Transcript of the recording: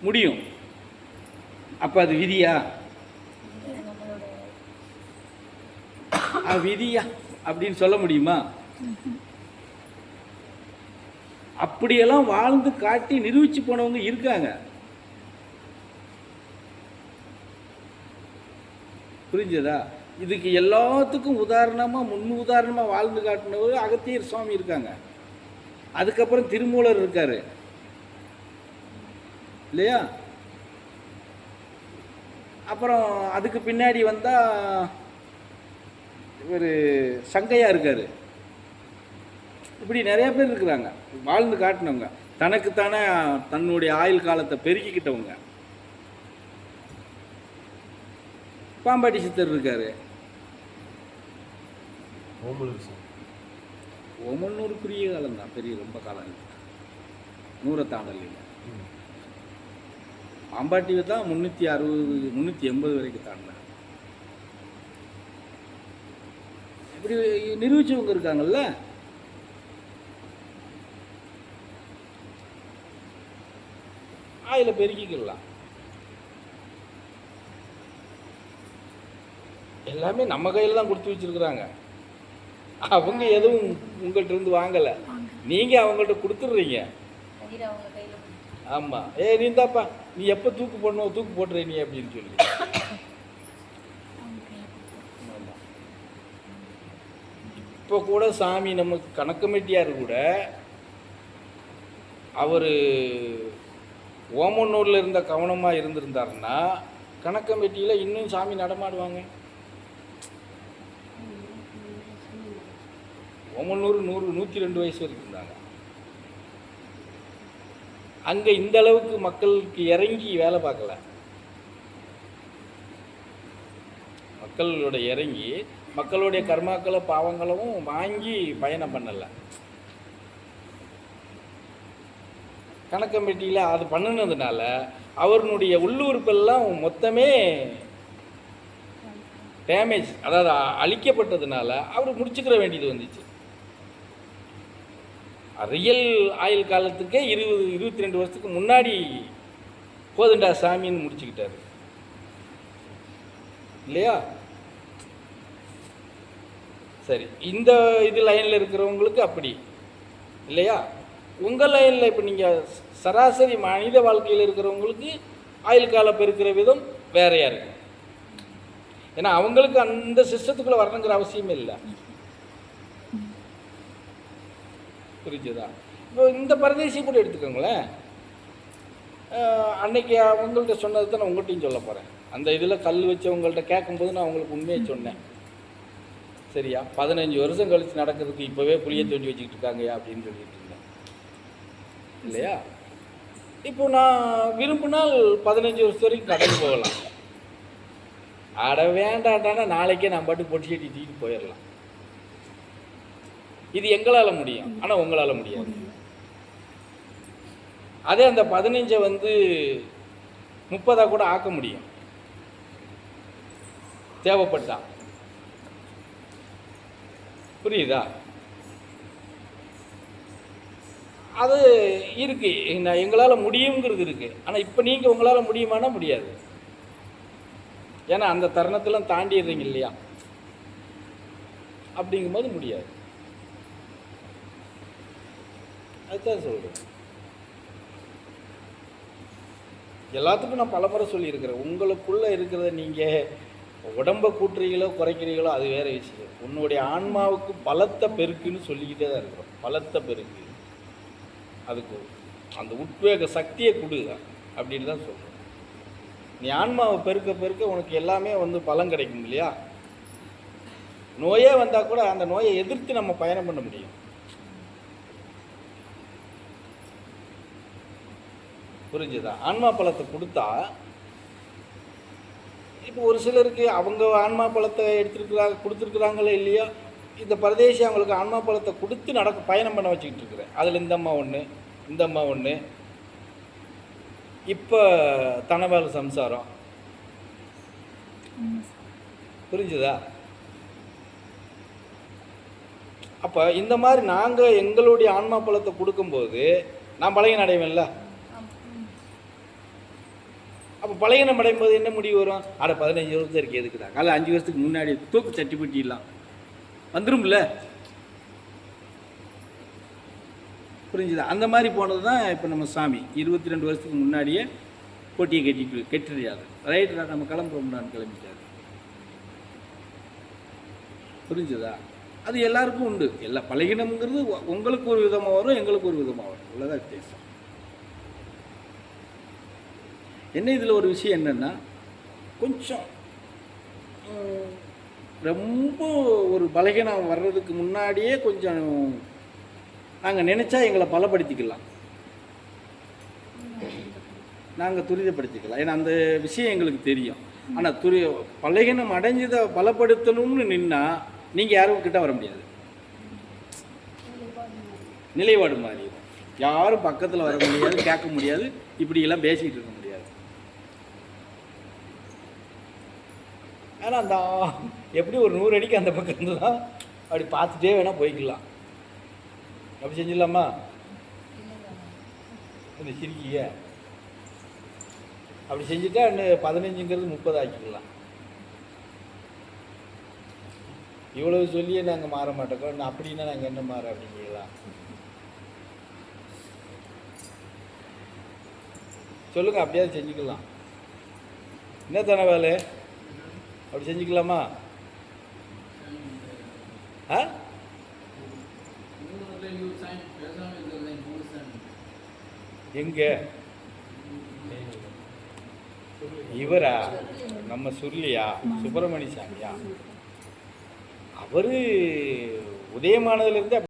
முடியும். அப்போ அது விதியா? விதியா அப்படின்னு சொல்ல முடியுமா? அப்படியெல்லாம் வாழ்ந்து காட்டி நிரூபிச்சு போனவங்க இருக்காங்க. புரிஞ்சதா? இதுக்கு எல்லாத்துக்கும் உதாரணமாக முன் உதாரணமாக வாழ்ந்து காட்டினவர் அகத்தியர் சுவாமி இருக்காங்க. அதுக்கப்புறம் திருமூலர் இருக்காரு இல்லையா? அப்புறம் அதுக்கு பின்னாடி வந்தால் இவர் சங்கையா இருக்கார். இப்படி நிறைய பேர் இருக்கிறாங்க வாழ்ந்து காட்டினவங்க, தனக்குத்தானே தன்னுடைய ஆயுள் காலத்தை பெருக்கிக்கிட்டவங்க. பாம்பாட்டி சித்தர் இருக்காரு. ஓமன்னூர் குறுகிய காலம் தான், பெரிய ரொம்ப காலம் இல்லை, 100 தாண்டல் இல்லை. பாம்பாட்டி தான் 360 380 வரைக்கும் தாண்டினாங்க. இப்படி நிரூபிச்சவங்க இருக்காங்கல்ல. ஆயில பெருக்கிக்கலாம். எல்லாமே நம்ம கையில் தான் கொடுத்து வச்சிருக்கிறாங்க. அவங்க எதுவும் உங்கள்கிட்ட இருந்து வாங்கலை, நீங்கள் அவங்கள்ட்ட கொடுத்துட்றீங்க. ஆமாம், நீ தாப்பா, நீ எப்போ தூக்கு போடணும் தூக்கு போட்டுற நீ அப்படின்னு சொல்லி. ஆமாம், இப்போ கூட சாமி நமக்கு கணக்கமெட்டியார் கூட அவர் ஓமன்னூரில் இருந்த கவனமாக இருந்திருந்தாருன்னா கணக்கமெட்டியில் இன்னும் சாமி நடமாடுவாங்க. ஓமன்னூர் 102 வயசு வரைக்கும் இருந்தாங்க. அங்கே இந்த அளவுக்கு மக்களுக்கு இறங்கி வேலை பார்க்கல. மக்களோட இறங்கி மக்களுடைய கர்மாக்களை பாவங்களும் வாங்கி பயணம் பண்ணலை. கணக்கம்பட்டியில் அது பண்ணினதுனால அவருடைய உள்ளுறுப்பெல்லாம் மொத்தமே டேமேஜ், அதாவது அழிக்கப்பட்டதுனால அவர் முடிச்சுக்கிற வேண்டியது வந்துச்சு. ரியல் ஆயுள் காலத்துக்கே 22 வருஷத்துக்கு முன்னாடி போதுண்டா சாமின்னு முடிச்சுக்கிட்டாரு இல்லையா? சரி, இந்த இது லைனில் இருக்கிறவங்களுக்கு அப்படி இல்லையா? உங்கள் லைனில் இப்போ நீங்கள் சராசரி மனித வாழ்க்கையில் இருக்கிறவங்களுக்கு ஆயுள் காலம் பெருக்கிற விதம் வேறையாக இருக்கு. ஏன்னா அவங்களுக்கு அந்த சிஸ்டத்துக்குள்ளே வரணுங்கிற அவசியமே இல்லை. புரிஞ்சுதா? இப்போ இந்த பரதேசி கூட எடுத்துக்கோங்களேன். அன்னைக்கு அவங்கள்ட்ட சொன்னது தான் நான் உங்கள்கிட்டையும் சொல்ல போகிறேன். அந்த இதில் கல் வச்சவங்கள்ட்ட கேட்கும்போது நான் அவங்களுக்கு உண்மையை சொன்னேன். சரியா? 15 வருஷம் கழித்து நடக்கிறதுக்கு இப்போவே புளியை தோண்டி வச்சுக்கிட்டு இருக்காங்கயா அப்படின்னு சொல்லிட்டு இருந்தேன் இல்லையா? இப்போ நான் விரும்பினால் 15 வருஷம் வரைக்கும் கடந்து போகலாம். அட வேண்டாண்டானா நாளைக்கே நான் பாட்டு பொட்டி செட்டி தூக்கிட்டு போயிடலாம். இது எங்களால் முடியும், ஆனால் உங்களால் முடியாது. அதே அந்த 15 வந்து 30 கூட ஆக்க முடியும் தேவைப்பட்டா. புரியுதா? அது இருக்கு, எங்களால் முடியுங்கிறது இருக்கு. ஆனால் இப்போ நீங்கள் உங்களால் முடியுமானா முடியாது. ஏன்னா அந்த தருணத்தெல்லாம் தாண்டிடுறீங்க இல்லையா? அப்படிங்கும்போது முடியாது. அதுதான் சொல்கிறேன். எல்லாத்துக்கும் நான் பலமுறை சொல்லியிருக்கிறேன், உங்களுக்குள்ளே இருக்கிறத நீங்கள் உடம்பை கூட்டுறீங்களோ குறைக்கிறீங்களோ அது வேறு விஷயம். உன்னுடைய ஆன்மாவுக்கு பலத்தை பெருக்குன்னு சொல்லிக்கிட்டே தான் இருக்கிறோம். பலத்தை பெருக்கு, அதுக்கு அந்த உத்வேக சக்தியை கொடு அப்படின்னு தான் சொல்கிறோம். நீ ஆன்மாவை பெருக்க பெருக்க உனக்கு எல்லாமே வந்து பலன் கிடைக்கும் இல்லையா? நோயே வந்தால் கூட அந்த நோயை எதிர்த்து நம்ம பயணம் பண்ண முடியும். புரிஞ்சுதா? ஆன்மா பலத்தை கொடுத்தா, இப்போ ஒரு சிலருக்கு அவங்க ஆன்மா பலத்தை கொடுத்துருக்குறாங்களே இல்லையா, இந்த பரதேசி அவங்களுக்கு ஆன்மா பலத்தை கொடுத்து பயணம் பண்ண வச்சுக்கிட்டு இருக்கிறேன். அதில் இந்த அம்மா ஒன்று, இந்த அம்மா ஒன்று, இப்போ தனவேல் சம்சாரம். புரிஞ்சுதா? அப்போ இந்த மாதிரி நாங்கள் எங்களுடைய ஆன்மா பலத்தை கொடுக்கும்போது நான் பலகீனம் அடைவேன்ல. அப்போ பலகீனம் அடையும் போது என்ன முடிவு வரும்? 15 வருஷம் இருக்கு எதுக்குடா, காலை 5 வருஷத்துக்கு முன்னாடி தூக்கு சட்டி பட்டிடலாம் வந்துரும்ல. புரிஞ்சுதா? அந்த மாதிரி போனது தான் இப்போ நம்ம சாமி 22 வருஷத்துக்கு முன்னாடியே போட்டியை கெட்டுறியாது. ரைட்டா, நம்ம கிளம்புறோம்டான்னு கிளம்பிட்டாரு. புரிஞ்சுதா? அது எல்லாருக்கும் உண்டு. எல்லா பலகீனம்ங்கிறது உங்களுக்கு ஒரு விதமாக வரும், எங்களுக்கு ஒரு விதமாக வரும், இவ்வளோதான் வித்தியாசம். என்ன இதில் ஒரு விஷயம் என்னென்னா, கொஞ்சம் ரொம்ப ஒரு பலகீனம் வர்றதுக்கு முன்னாடியே கொஞ்சம் நாங்கள் நினச்சா எங்களை பலப்படுத்திக்கலாம், நாங்கள் துரிதப்படுத்திக்கலாம். ஏன்னா அந்த விஷயம் எங்களுக்கு தெரியும். ஆனால் பலகீனம் அடைஞ்சதை பலப்படுத்தணும்னு நின்னால் நீங்கள் யாரும் கிட்ட வர முடியாது, நிலைப்பாடு மாறிடும். யாரும் பக்கத்தில் வர முடியாது, கேட்க முடியாது, இப்படியெல்லாம் பேசிக்கிட்டு இருக்க முடியாது. ஆனால் அந்த எப்படி ஒரு 100 அடிக்கு அந்த பக்கம் இருந்து தான் அப்படி பார்த்துட்டே வேணால் போய்க்கலாம். அப்படி செஞ்சிடலாமா? இந்த சிரிக்கிய அப்படி செஞ்சுட்டா இன்னும் 15ங்கிறது 30 ஆக்கிக்கலாம். இவ்வளவு சொல்லியே நாங்கள் மாற மாட்டோம், இன்னும் அப்படின்னா நாங்கள் என்ன மாற அப்படிங்களா? சொல்லுங்கள், அப்படியாவது செஞ்சுக்கலாம். என்ன தானே வேலை? அப்படி செஞ்சுக்கலாமா? ஆ, எங்க இவரா? நம்ம சுருளியா, சுப்பிரமணிய சாமியா? அவரு உதயமானதுலேருந்து